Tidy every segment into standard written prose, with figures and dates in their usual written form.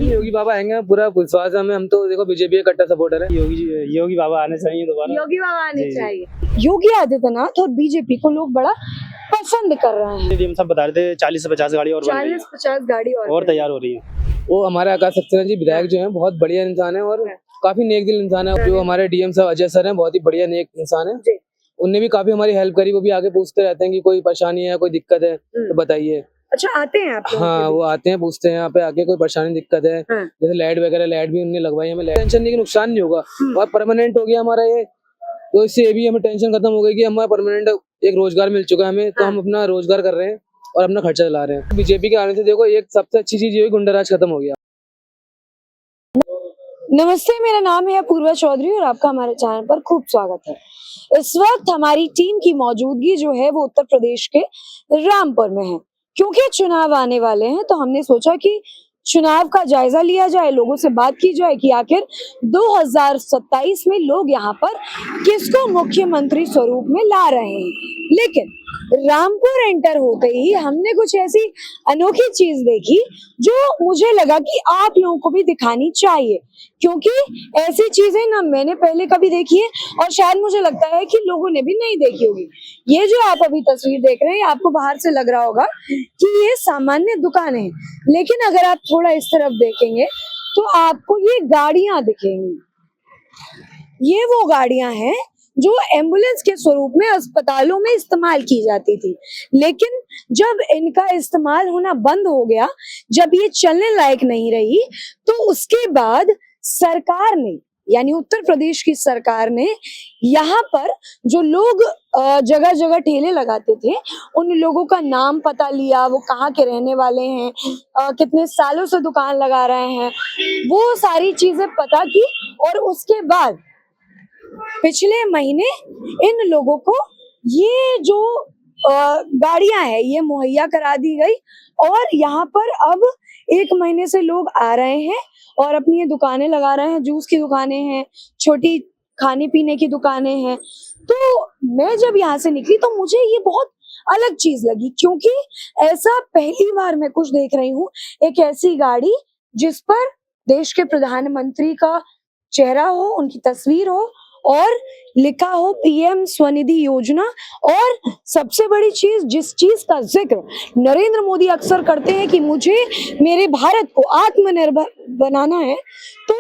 कोई नहीं, योगी बाबा आएंगे, पूरा विश्वास है हमें। हम तो देखो बीजेपी का कट्टर सपोर्टर है। योगी बाबा आने चाहिए दोबारा। योगी बाबा आने चाहिए। योगी आदित्यनाथ और बीजेपी को लोग बड़ा पसंद कर रहे हैं। हम सब बता रहे थे 40 से 50 गाड़ी और 40-50 गाड़ी और तैयार हो रही है। वो हमारे आकाश सक्सेना जी विधायक जो है बहुत बढ़िया इंसान है और काफी नेक दिल इंसान है। जो हमारे डीएम साहब अजय सर हैं, बहुत ही बढ़िया नेक इंसान है। उनने भी काफी हमारी हेल्प करी। वो भी आगे पूछते रहते हैं कि कोई परेशानी है, कोई दिक्कत है तो बताइए। अच्छा, आते हैं आप? हाँ, वो आते हैं, पूछते हैं यहाँ पे आके कोई परेशानी दिक्कत है। जैसे लाइट वगैरह, लाइट भी उनने लगवाई, हमें टेंशन नहीं कि नुकसान नहीं होगा और परमानेंट हो गया हमारा ये, तो इससे ये भी हमें टेंशन खत्म हो गई कि हमारा परमानेंट एक रोजगार मिल चुका है हमें, तो हम अपना रोजगार कर रहे हैं और अपना खर्चा चला रहे हैं। बीजेपी के आने से देखो एक सबसे अच्छी चीज ये हुई, गुंडाराज खत्म हो गया। नमस्ते, मेरा नाम है पूर्वा चौधरी और आपका हमारे चैनल पर खूब स्वागत है। इस वक्त हमारी टीम की मौजूदगी जो है वो उत्तर प्रदेश के रामपुर में है। क्योंकि चुनाव आने वाले हैं तो हमने सोचा कि चुनाव का जायजा लिया जाए, लोगों से बात की जाए कि आखिर 2027 में लोग यहाँ पर किसको मुख्यमंत्री स्वरूप में ला रहे हैं। लेकिन रामपुर एंटर होते ही हमने कुछ ऐसी अनोखी चीज देखी जो मुझे लगा कि आप लोगों को भी दिखानी चाहिए, क्योंकि ऐसी चीजें ना मैंने पहले कभी देखी है और शायद मुझे लगता है कि लोगों ने भी नहीं देखी होगी। ये जो आप अभी तस्वीर देख रहे हैं, आपको बाहर से लग रहा होगा कि ये सामान्य दुकानें हैं, लेकिन अगर आप थोड़ा इस तरफ देखेंगे तो आपको ये गाड़ियां दिखेंगी। ये वो गाड़ियां हैं जो एम्बुलेंस के स्वरूप में अस्पतालों में इस्तेमाल की जाती थी, लेकिन जब इनका इस्तेमाल होना बंद हो गया, जब ये चलने लायक नहीं रही, तो उसके बाद सरकार ने, यानी उत्तर प्रदेश की सरकार ने यहाँ पर जो लोग जगह जगह ठेले लगाते थे, उन लोगों का नाम पता लिया, वो कहाँ के रहने वाले हैं, कितने सालों से दुकान लगा रहे हैं, वो सारी चीजें पता की और उसके बाद पिछले महीने इन लोगों को ये जो गाड़ियां हैं ये मुहैया करा दी गई और यहाँ पर अब 1 महीने से लोग आ रहे हैं और अपनी ये दुकानें लगा रहे हैं। जूस की दुकानें हैं, छोटी खाने पीने की दुकानें हैं। तो मैं जब यहाँ से निकली तो मुझे ये बहुत अलग चीज लगी, क्योंकि ऐसा पहली बार मैं कुछ देख रही हूँ। एक ऐसी गाड़ी जिस पर देश के प्रधानमंत्री का चेहरा हो, उनकी तस्वीर हो और लिखा हो पीएम स्वनिधि योजना, और सबसे बड़ी चीज, जिस चीज का जिक्र नरेंद्र मोदी अक्सर करते हैं कि मुझे मेरे भारत को आत्मनिर्भर बनाना है, तो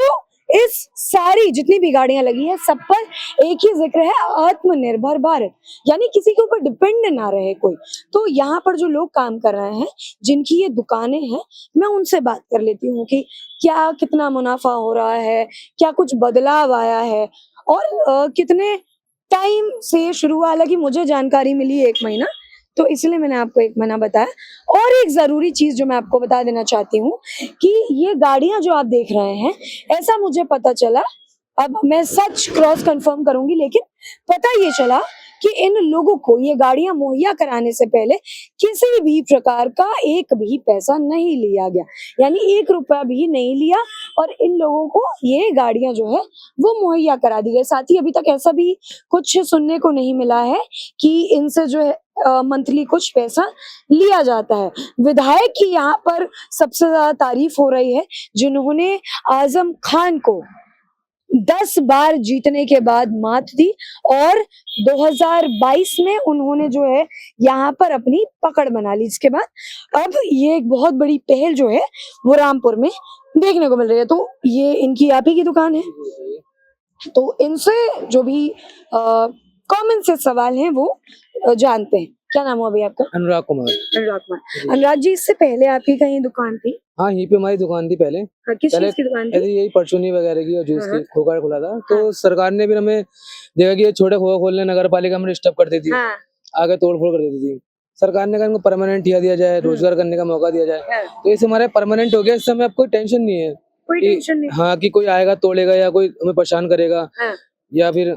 इस सारी जितनी भी गाड़ियां लगी है सब पर एक ही जिक्र है, आत्मनिर्भर भारत, यानी किसी के ऊपर डिपेंड ना रहे कोई। तो यहाँ पर जो लोग काम कर रहे हैं, जिनकी ये दुकानें हैं, मैं उनसे बात कर लेती हूँ कि क्या कितना मुनाफा हो रहा है, क्या कुछ बदलाव आया है और कितने टाइम से शुरू हुआ। हालांकि मुझे जानकारी मिली 1 महीना, तो इसलिए मैंने आपको 1 महीना बताया। और एक जरूरी चीज जो मैं आपको बता देना चाहती हूँ कि ये गाड़ियां जो आप देख रहे हैं, ऐसा मुझे पता चला, अब मैं सच क्रॉस कंफर्म करूंगी, लेकिन पता ये चला कि इन लोगों को ये गाड़ियां मुहैया कराने से पहले किसी भी प्रकार का एक भी पैसा नहीं लिया गया, यानी 1 रुपया भी नहीं लिया और इन लोगों को ये गाड़ियां जो है वो मुहैया करा दी गई। साथ ही अभी तक ऐसा भी कुछ सुनने को नहीं मिला है कि इनसे जो है मंथली कुछ पैसा लिया जाता है। विधायक की यहाँ पर सबसे ज्यादा तारीफ हो रही है, जिन्होंने आजम खान को 10 बार जीतने के बाद मात दी और 2022 में उन्होंने जो है यहाँ पर अपनी पकड़ बना ली। इसके बाद अब ये एक बहुत बड़ी पहल जो है वो रामपुर में देखने को मिल रही है। तो ये इनकी आप ही की दुकान है, तो इनसे जो भी कॉमन से सवाल हैं वो जानते हैं। क्या नाम है अभी आपका? अनुराग कुमार। अनुराग कुमार। अनुराग जी, इससे पहले आपकी कहीं दुकान थी? हाँ, यहीं पे हमारी दुकान थी पहले। किस चीज की दुकान थी? यही परचूनी वगैरह की और जूस की खोखा खुला था। तो सरकार ने भी हमें देखा कि ये छोटे खोखा खोलने नगर पालिका में डिस्टर्ब करती थी, आगे तोड़फोड़ कर देती थी। सरकार ने कहा इनको परमानेंट ठिया दिया जाए, रोजगार करने का मौका दिया जाए, तो इसे हमारे परमानेंट हो गया। इस समय अब कोई टेंशन नहीं है, कोई टेंशन नहीं। हाँ, कि कोई आएगा तोड़ेगा या कोई हमें परेशान करेगा या फिर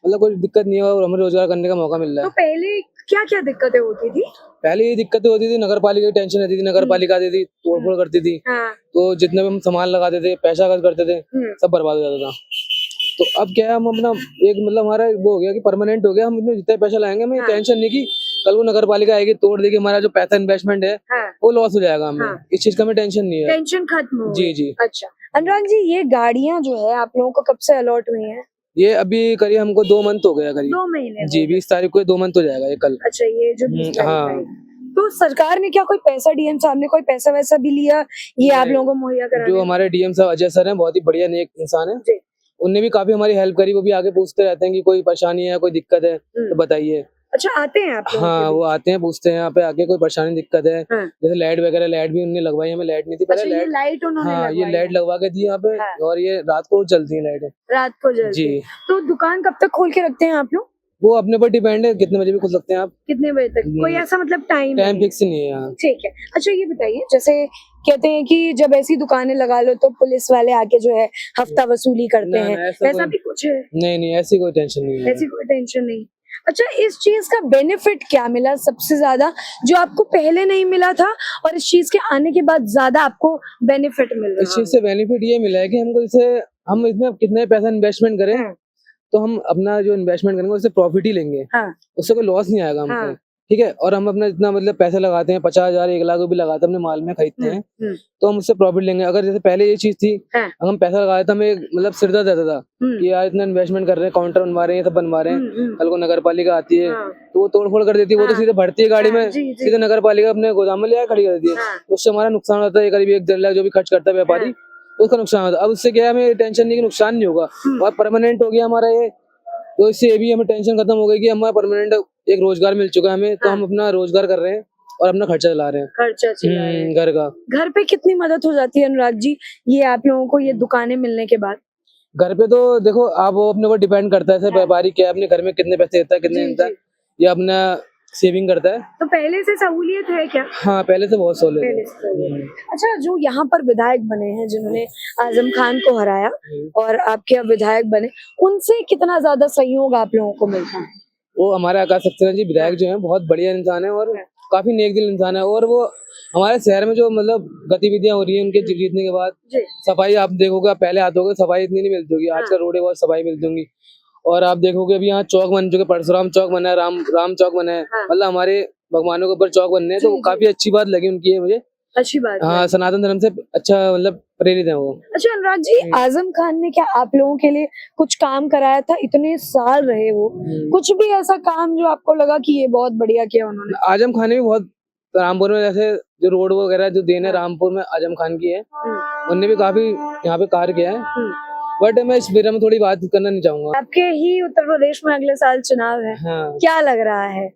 मतलब कोई दिक्कत नहीं है और हमें रोजगार करने का मौका मिल रहा है। तो पहले क्या क्या दिक्कतें होती थी? पहले ये दिक्कतें होती थी, नगर पालिका की टेंशन रहती थी, नगर पालिका आती थी, तोड़फोड़ करती थी, तो जितने भी हम सामान लगाते थे, पैसा खर्च करते थे, सब बर्बाद हो जाता था। तो अब क्या है, हम अपना एक मतलब हमारा वो हो गया कि परमानेंट हो गया, हम जितना पैसा लाएंगे हमें टेंशन नहीं कि कल वो नगर पालिका आएगी तोड़ देगी, हमारा जो पैसा इन्वेस्टमेंट है वो लॉस हो जाएगा हमें। हाँ। इस चीज का हमें टेंशन नहीं है। टेंशन खत्म हो जी गई। जी। अच्छा अनुराग जी, ये गाड़ियां जो है आप लोगों को कब से अलॉट हुई हैं? ये अभी करीब हमको 2 मंथ हो गया करीब। 2 महीने जी, हो गए। 20 तारीख को 2 मंथ हो जाएगा ये कल। अच्छा, ये जो 20 तारीख हाँ। है, तो सरकार ने क्या कोई पैसा, डीएम साहब ने कोई पैसा वैसा भी लिया ये आप नहीं। लोगों को मुहैया कराने जो में? हमारे डीएम साहब अजय सर हैं, बहुत ही बढ़िया नेक इंसान है। जी। उनने भी काफी हमारी हेल्प करी। वो भी आगे पूछते रहते हैं कि कोई परेशानी है, कोई दिक्कत है तो बताइए। अच्छा, आते हैं आप लोगों के हाँ, बीच? वो आते हैं, पूछते हैं यहाँ पे आके कोई परेशानी दिक्कत है। हाँ। जैसे लाइट वगैरह, लाइट भी उन्होंने लगवाई, हमें लाइट नहीं थी पहले। अच्छा, ये लाइट उन्होंने हाँ, ये लगवाई लाइट है। लगवा के दी यहाँ पे। हाँ। और ये रात को चलती है लाइटें। रात को जलती जी। है। तो दुकान कब तक खोल के रखते हैं आप लोग? वो अपने पर डिपेंड है, कितने बजे भी खुल सकते हैं आप। कितने बजे तक? कोई ऐसा मतलब टाइम टाइम फिक्स नहीं है यहाँ। ठीक है। अच्छा ये बताइए, जैसे कहते हैं कि जब ऐसी दुकानें लगा लो तो पुलिस वाले आके जो है हफ्ता वसूली करते ना, हैं, ना, ऐसा ऐसा कोई- भी कुछ है? नहीं, ऐसी कोई टेंशन नहीं है। ऐसी कोई टेंशन नहीं। अच्छा, इस चीज का बेनिफिट क्या मिला सबसे ज्यादा, जो आपको पहले नहीं मिला था और इस चीज के आने के बाद ज्यादा आपको बेनिफिट मिल इस रहा चीज से बेनिफिट ये मिला है कि हमको इसे, हम इसमें कितने पैसा इन्वेस्टमेंट करें है? तो हम अपना जो इन्वेस्टमेंट करेंगे उससे प्रॉफिट ही लेंगे। हाँ। उससे कोई लॉस नहीं आएगा हमको। हाँ। ठीक है। और हम अपना जितना मतलब पैसे लगाते हैं, 50,000 1 लाख भी लगाते हैं अपने माल में, खरीदते हैं, हम्म, तो हम उससे प्रॉफिट लेंगे। अगर जैसे पहले ये चीज थी, हाँ। अगर हम पैसा लगाए तो हमें मतलब सिर दर्द रहता था हम्म, कि यार इतना इन्वेस्टमेंट कर रहे हैं, काउंटर बनवा रहे हैं, सब बनवा रहे हैं, हम्म, कल को नगर पालिका आती है हाँ। तो वो तोड़फोड़ कर देती है। वो तो हाँ। सीधे भरती है गाड़ी हाँ, में, जी, जी। सीधे नगर पालिका अपने गोदाम में ले खड़ी कर देती है। हाँ। उससे हमारा नुकसान होता है करीब 1-1.5 लाख जो भी खर्च करता है व्यापारी, उसका नुकसान होता है। अब उससे क्या है, हमें टेंशन नहीं कि नुकसान नहीं होगा और परमानेंट हो गया हमारा ये, तो इससे ये भी हमें टेंशन खत्म हो गई कि हमारा परमानेंट एक रोजगार मिल चुका है हमें। तो हम अपना रोजगार कर रहे हैं और अपना खर्चा चला रहे हैं। खर्चा चला रहे हैं। घर का। घर पे कितनी मदद हो जाती है अनुराग जी, ये आप लोगों को ये दुकानें मिलने के बाद? घर पे तो देखो आप, वो अपने को डिपेंड करता है, व्यापारी क्या अपने घर में कितने पैसे देता है, कितने जी, देता है, जी। या अपना सेविंग करता है। तो पहले से सहूलियत है क्या? हाँ, पहले से बहुत सहूलियत पहले है। से सहूलियत। अच्छा, जो यहाँ पर विधायक बने हैं, जिन्होंने आजम खान को हराया और आपके अब विधायक बने, उनसे कितना ज्यादा सहयोग आप लोगों को मिलता है? वो हमारे आकाश सक्सेना जी विधायक जो हैं, बहुत बढ़िया इंसान है और काफी नेक दिल इंसान है। और वो हमारे शहर में जो मतलब गतिविधियां हो रही है उनके जीतने के बाद, जी। सफाई आप देखोगे, आप पहले आते होगे सफाई इतनी नहीं मिलती होगी, आजकल रोडे बहुत सफाई मिलती होंगी। और आप देखोगे अभी यहाँ चौक बन चुके, परशुराम चौक बना है, राम चौक बना है, मतलब हमारे भगवानों के ऊपर चौक बनने हैं, तो वो काफी अच्छी बात लगी उनकी है मुझे। अच्छी बात है। हाँ, सनातन धर्म से अच्छा मतलब प्रेरित है वो। अच्छा अनुराग जी, आजम खान ने क्या आप लोगों के लिए कुछ काम कराया था? इतने साल रहे वो, कुछ भी ऐसा काम जो आपको लगा कि ये बहुत बढ़िया किया उन्होंने? आजम खान ने भी बहुत, रामपुर में जैसे जो रोड वगैरह जो देन है रामपुर में आजम खान की है, उनने भी काफी यहाँ पे कार्य किया है। बट मैं इस बारे में थोड़ी बात करना नहीं चाहूंगा। आपके ही उत्तर प्रदेश में अगले साल चुनाव है, हाँ। क्या लग रहा है?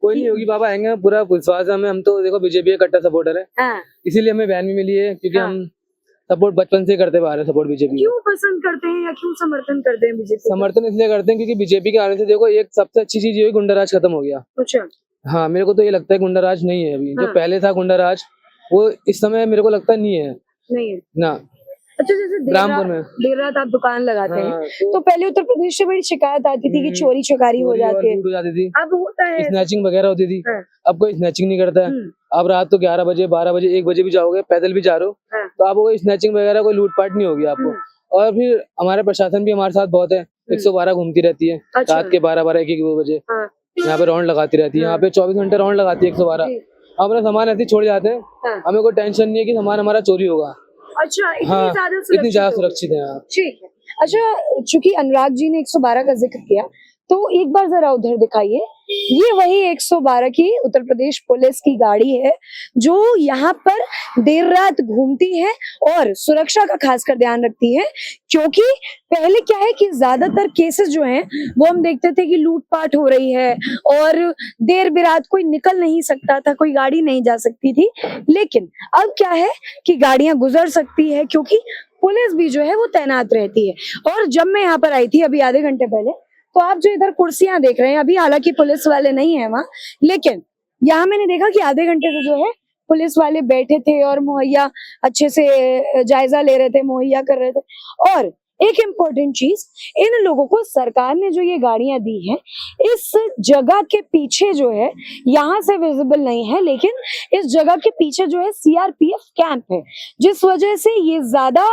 कोई नहीं होगी, बाबा आएंगे, पूरा विश्वास है हमें। हम तो देखो बीजेपी के कट्टर सपोर्टर है, हाँ। इसीलिए हमें वैन भी मिली है, क्योंकि हाँ। हम सपोर्ट बचपन से करते आ रहे हैं, सपोर्ट बीजेपी। क्यों पसंद करते हैं या क्यों समर्थन करते हैं बीजेपी? समर्थन इसलिए करते हैं क्योंकि बीजेपी के आने से देखो एक सबसे अच्छी चीज ये हुई, गुंडाराज खत्म हो गया। अच्छा। हाँ, मेरे को तो ये लगता है गुंडाराज नहीं है अभी। जो हाँ। पहले था गुंडाराज, वो इस समय मेरे को लगता नहीं है। नहीं है ना। अच्छा, जैसे रामपुर में देर रात आप दुकान लगाते हैं, हाँ, तो पहले उत्तर प्रदेश से बड़ी शिकायत आती थी कि चोरी चकारी हो जाती है, लूट हो जाती थी, अब होता है? स्नैचिंग वगैरह होती थी। हाँ। अब कोई स्नैचिंग नहीं करता है। अब रात तो 11 बजे 12 बजे 1 बजे भी जाओगे, पैदल भी जा रहे हो, हाँ। तो आपको कोई स्नैचिंग वगैरह कोई लूटपाट नहीं होगी आपको। और फिर हमारे प्रशासन भी हमारे साथ बहुत है, 112 घूमती रहती है अच्छा। रात के 12-12 1-1 बजे हाँ। यहाँ पे राउंड लगाती रहती है। यहाँ पे 24 घंटे राउंड लगाती है 112। जी। हम अपना सामान ऐसे ही छोड़ जाते हैं, हाँ। हमें कोई टेंशन नहीं है कि सामान हमारा चोरी होगा। अच्छा, इतनी हाँ, ज्यादा इतनी ज्यादा हो गई। सुरक्षित है यहाँ। ठीक है। अच्छा, चूंकि अनुराग जी ने 112 का जिक्र किया, तो एक बार जरा उधर दिखाइए। ये वही 112 की उत्तर प्रदेश पुलिस की गाड़ी है जो यहाँ पर देर रात घूमती है और सुरक्षा का खासकर ध्यान रखती है, क्योंकि पहले क्या है कि ज्यादातर केसेस जो हैं वो हम देखते थे कि लूटपाट हो रही है और देर बिरात कोई निकल नहीं सकता था, कोई गाड़ी नहीं जा सकती थी। लेकिन अब क्या है कि गाड़ियां गुजर सकती है, क्योंकि पुलिस भी जो है वो तैनात रहती है। और जब मैं यहाँ पर आई थी अभी आधे घंटे पहले, तो आप जो इधर कुर्सियां देख रहे हैं, अभी हालांकि पुलिस वाले नहीं है वहाँ, लेकिन यहाँ मैंने देखा कि आधे घंटे से जो है पुलिस वाले बैठे थे और मुहैया अच्छे से जायजा ले रहे थे, मुहैया कर रहे थे। और एक इम्पोर्टेंट चीज, इन लोगों को सरकार ने जो ये गाड़ियां दी हैं, इस जगह के पीछे जो है, यहाँ से विजिबल नहीं है, लेकिन इस जगह के पीछे जो है सीआरपीएफ कैंप है, जिस वजह से ये ज्यादा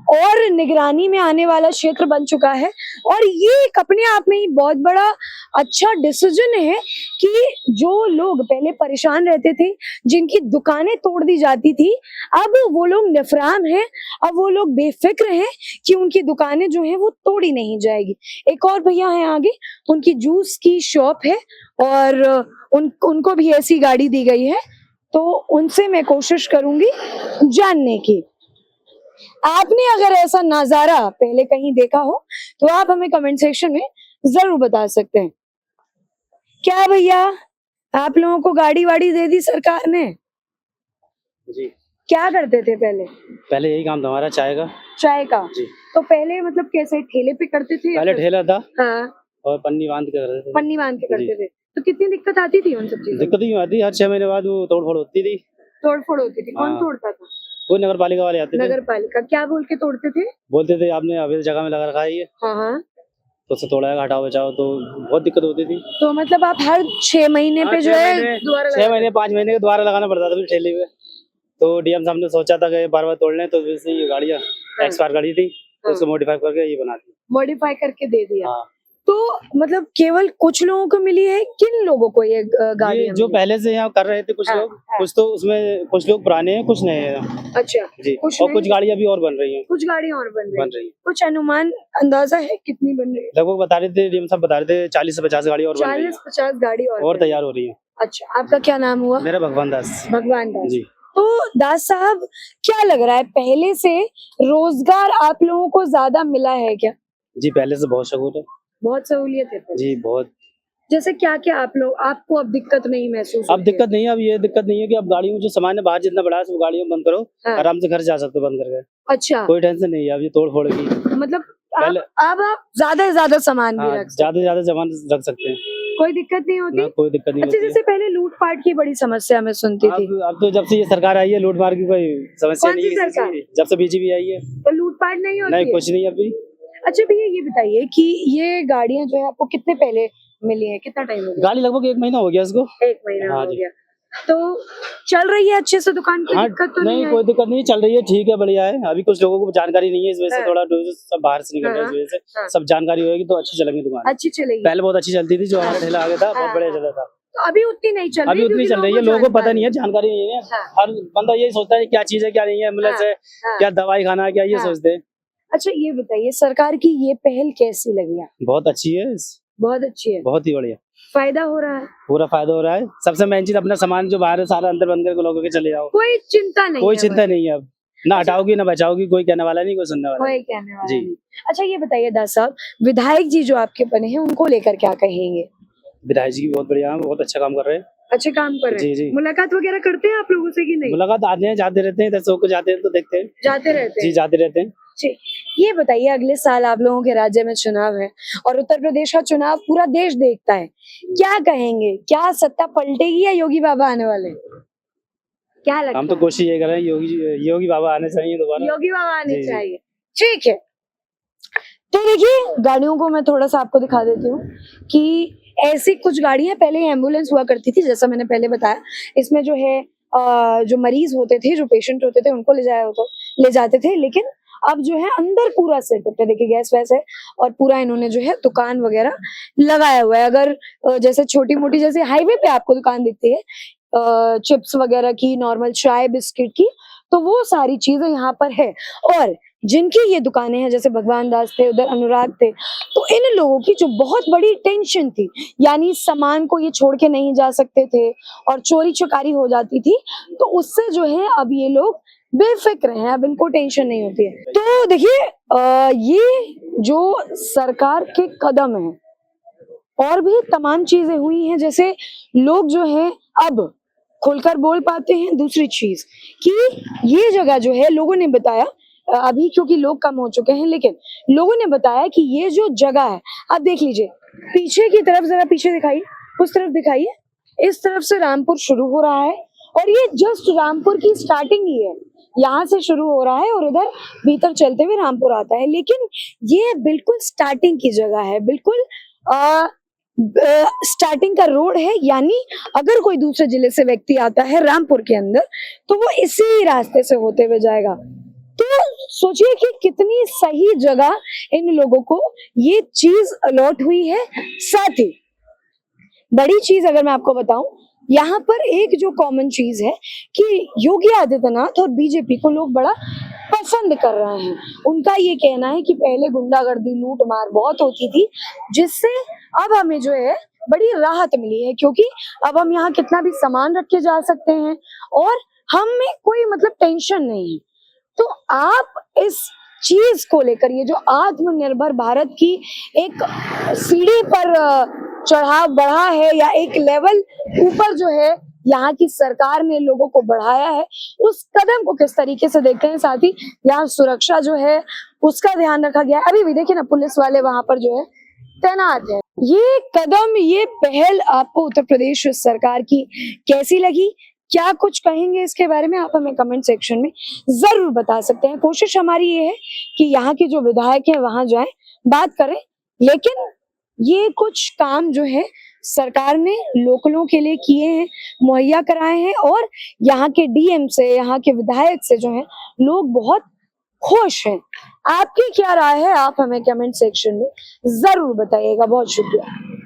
और निगरानी में आने वाला क्षेत्र बन चुका है। और ये एक अपने आप में ही बहुत बड़ा अच्छा डिसीजन है कि जो लोग पहले परेशान रहते थे, जिनकी दुकानें तोड़ दी जाती थी, अब वो लोग निफराम हैं, अब वो लोग बेफिक्र हैं कि उनकी दुकानें जो है वो तोड़ी नहीं जाएगी। एक और भैया हैं आगे, उनकी जूस की शॉप है और उनको भी ऐसी गाड़ी दी गई है, तो उनसे मैं कोशिश करूंगी जानने की। आपने अगर ऐसा नजारा पहले कहीं देखा हो तो आप हमें कमेंट सेक्शन में जरूर बता सकते हैं। क्या भैया, आप लोगों को गाड़ी वाड़ी दे दी सरकार ने? जी। क्या करते थे पहले? पहले यही काम था हमारा, चाय का। चाय का? जी। तो पहले मतलब कैसे, ठेले पे करते थे? पहले ठेला था। हाँ। और पन्नी बांध के करते थे। पन्नी बांध के करते थे। तो कितनी दिक्कत आती थी उन सब चीजों? दिक्कत नहीं आती, हर 6 महीने बाद वो तोड़ फोड़ होती थी। तोड़ फोड़ होती थी? कौन हाँ। तोड़ता था? वो नगर पालिका वाले आते थे। नगर पालिका क्या बोल के तोड़ते थे? बोलते थे आपने अवैध जगह में लगा रखा है ये, हाँ हाँ। तो उससे तोड़ा है, हटाओ बचाओ, तो बहुत दिक्कत होती थी। तो मतलब आप हर 6 महीने पे जो है दोबारा 6 महीने 5 महीने के दोबारा लगाना पड़ता था फिर ठेले पे। तो डीएम साहब ने सोचा था कि बार बार तोड़ लें, तो वैसे ये गाड़ियाँ एक्सपायर गाड़ी थी, तो उसको मॉडिफाई करके ये बना दी। मॉडिफाई करके दे दिया। हाँ। तो मतलब केवल कुछ लोगों को मिली है, किन लोगों को ये गाड़ियाँ जो मिली? पहले से यहाँ कर रहे थे कुछ हाँ, लोग, हाँ। कुछ तो उसमें कुछ लोग पुराने हैं, कुछ नए हैं। अच्छा जी। कुछ और नए कुछ गाड़ियाँ भी और बन रही हैं। कुछ गाड़ियाँ और बन बन रही हैं। कुछ अनुमान अंदाजा है कितनी बन रही है? लगभग बता रहे थे, डीएम साहब बता रहे थे 40 से 50 गाड़ी और बन रही हैं 40-50 गाड़ी और और बन रही तैयार हो रही है। अच्छा, आपका क्या नाम हुआ? मेरा भगवान दास। भगवान दास जी। तो दास साहब, क्या लग रहा है पहले से रोजगार आप लोगों को ज्यादा मिला है क्या? जी, पहले से बहुत सहूलियत है। बहुत सहूलियत है पहले। जी बहुत। जैसे क्या क्या आपको अब दिक्कत नहीं महसूस अब होती है? दिक्कत नहीं है, अब ये दिक्कत नहीं है कि अब गाड़ियों में जो सामान है बाहर जितना बड़ा है सब गाड़ियों में बंद करो, हाँ। आराम से घर जा सकते हो बंद करके। अच्छा, कोई टेंशन नहीं है अब ये तोड़ फोड़ की। मतलब पहले- अब आप ज्यादा से ज्यादा सामान भी हाँ, रख सकते ज्यादा से ज्यादा सामान रख सकते हैं, हैं। कोई दिक्कत नहीं होती? ना कोई दिक्कत नहीं अच्छा, होती जैसे पहले लूटपाट की बड़ी समस्या मैं सुनती थी। अब तो जब से ये सरकार आई है लूट मार की कोई समस्या कौन नहीं सी है किसी सरकार? की। जब से बीजेपी आई है तो लूटपाट नहीं होती नहीं है? कुछ नहीं अभी। अच्छा भैया, ये बताइए कि ये गाड़ियां जो है आपको कितने पहले मिली है, कितना टाइम हो गया? गाड़ी लगभग 1 महीना हो गया इसको। 1 महीना हाँ हो जी। गया। तो चल रही है अच्छे से दुकान, कोई हाँ, दिक्कत तो नहीं है? कोई दिक्कत नहीं, चल रही है, ठीक है, बढ़िया है। अभी कुछ लोगों को जानकारी नहीं है, इस वजह से हाँ। थोड़ा सब बाहर से निकल रहे हैं, इस वजह से हाँ। सब जानकारी होगी तो अच्छी चलेंगी दुकान। अच्छी चलेगी। पहले बहुत अच्छी चलती थी, जो हमारा ठेला आ गया था बहुत हाँ, बढ़िया हाँ। चला था। तो अभी उतनी नहीं चल रही? अभी उतनी क्योंकि चल रही है, लोगों को पता नहीं है, जानकारी नहीं है। हाँ। हर बंदा यही सोचता है क्या चीज है क्या नहीं है, एम्बुलेंस है हाँ। क्या, दवाई खाना है क्या, ये हाँ। सोचते हैं। अच्छा, ये बताइए सरकार की ये पहल कैसी लगी आपको? बहुत अच्छी है, बहुत अच्छी है। बहुत ही बढ़िया, फायदा हो रहा है? पूरा फायदा हो रहा है। सबसे मेन चीज अपना सामान जो बाहर है सारा अंदर बंद करके लोगों के चले जाओ, कोई चिंता नहीं कोई है चिंता बस। नहीं है अब, ना हटाओगी ना बचाओगी, कोई कहने वाला नहीं, कोई सुनने वाला नहीं। कोई कहने वाला जी। नहीं। अच्छा, ये बताइए दास साहब, विधायक जी जो आपके बने हैं उनको लेकर क्या कहेंगे? विधायक जी भी बहुत बढ़िया है, बहुत अच्छा काम कर रहे हैं। अच्छे काम कर रहे जी हैं। जी। मुलाकात वगैरह करते हैं आप लोगों से कि नहीं? मुलाकात आते हैं जाते रहते हैं, दस को जाते हैं तो देखते हैं। जाते रहते जी हैं? जाते रहते हैं। जी। ये बताइए, अगले साल आप लोगों के राज्य में चुनाव है और उत्तर प्रदेश का चुनाव पूरा देश देखता है, क्या कहेंगे, क्या सत्ता पलटेगी या योगी बाबा आने वाले? क्या लगता हम तो है? कोशिश ये कर रहे हैं योगी बाबा आने चाहिए दोबारा। योगी बाबा आने जी, जी। चाहिए। ठीक है, तो देखिए गाड़ियों को मैं थोड़ा सा आपको दिखा देती हूँ कि ऐसी कुछ गाड़ियां पहले एम्बुलेंस हुआ करती थी, जैसा मैंने पहले बताया। इसमें जो है जो मरीज होते थे, जो पेशेंट होते थे, उनको ले जाते थे, लेकिन अब जो है अंदर पूरा सेटअप है, देखिए गैस वैस है और पूरा इन्होंने जो है दुकान वगैरह लगाया हुआ है। अगर जैसे छोटी मोटी जैसे हाईवे पे आपको दुकान दिखती है चिप्स वगैरह की, नॉर्मल चाय बिस्किट की, तो वो सारी चीजें यहाँ पर है। और जिनकी ये दुकानें हैं, जैसे भगवान दास थे, उधर अनुराग थे, तो इन लोगों की जो बहुत बड़ी टेंशन थी, यानी सामान को ये छोड़ के नहीं जा सकते थे और चोरी चकारी हो जाती थी, तो उससे जो है अब ये लोग बेफिक्र हैं, अब इनको टेंशन नहीं होती है। तो देखिए ये जो सरकार के कदम हैं और भी तमाम चीजें हुई हैं, जैसे लोग जो हैं अब खुलकर बोल पाते हैं। दूसरी चीज कि ये जगह जो है, लोगों ने बताया, अभी क्योंकि लोग कम हो चुके हैं, लेकिन लोगों ने बताया कि ये जो जगह है, आप देख लीजिए पीछे की तरफ, जरा पीछे दिखाइए, उस तरफ दिखाइए, इस तरफ से रामपुर शुरू हो रहा है और ये जस्ट रामपुर की स्टार्टिंग ही है, यहाँ से शुरू हो रहा है और इधर भीतर चलते हुए रामपुर आता है। लेकिन ये बिल्कुल स्टार्टिंग की जगह है, बिल्कुल स्टार्टिंग का रोड है, यानी अगर कोई दूसरे जिले से व्यक्ति आता है रामपुर के अंदर तो वो इसी रास्ते से होते हुए जाएगा। तो सोचिए कि कितनी सही जगह इन लोगों को ये चीज अलॉट हुई है। साथ ही बड़ी चीज अगर मैं आपको बताऊं, यहाँ पर एक जो कॉमन चीज है कि योगी आदित्यनाथ और बीजेपी को लोग बड़ा पसंद कर रहे हैं। उनका ये कहना है कि पहले गुंडागर्दी लूट मार बहुत होती थी, जिससे अब हमें जो है बड़ी राहत मिली है, क्योंकि अब हम यहाँ कितना भी सामान रख के जा सकते हैं और हमें कोई मतलब टेंशन नहीं है। तो आप इस चीज को लेकर, ये जो आत्मनिर्भर भारत की एक सीढ़ी पर चढ़ाव बढ़ा है या एक लेवल ऊपर जो है यहाँ की सरकार ने लोगों को बढ़ाया है, उस कदम को किस तरीके से देखते हैं। साथ ही यहाँ सुरक्षा जो है उसका ध्यान रखा गया है। अभी भी देखिए ना, पुलिस वाले वहां पर जो है तैनात है। ये कदम, ये पहल आपको उत्तर प्रदेश सरकार की कैसी लगी? क्या कुछ कहेंगे इसके बारे में? आप हमें कमेंट सेक्शन में जरूर बता सकते हैं। कोशिश हमारी ये है कि यहाँ के जो विधायक हैं वहां जाएं, बात करें, लेकिन ये कुछ काम जो है सरकार ने लोकलों के लिए किए हैं, मुहैया कराए हैं, और यहाँ के डीएम से, यहाँ के विधायक से जो है लोग बहुत खुश हैं। आपकी क्या राय है? आप हमें कमेंट सेक्शन में जरूर बताइएगा। बहुत शुक्रिया।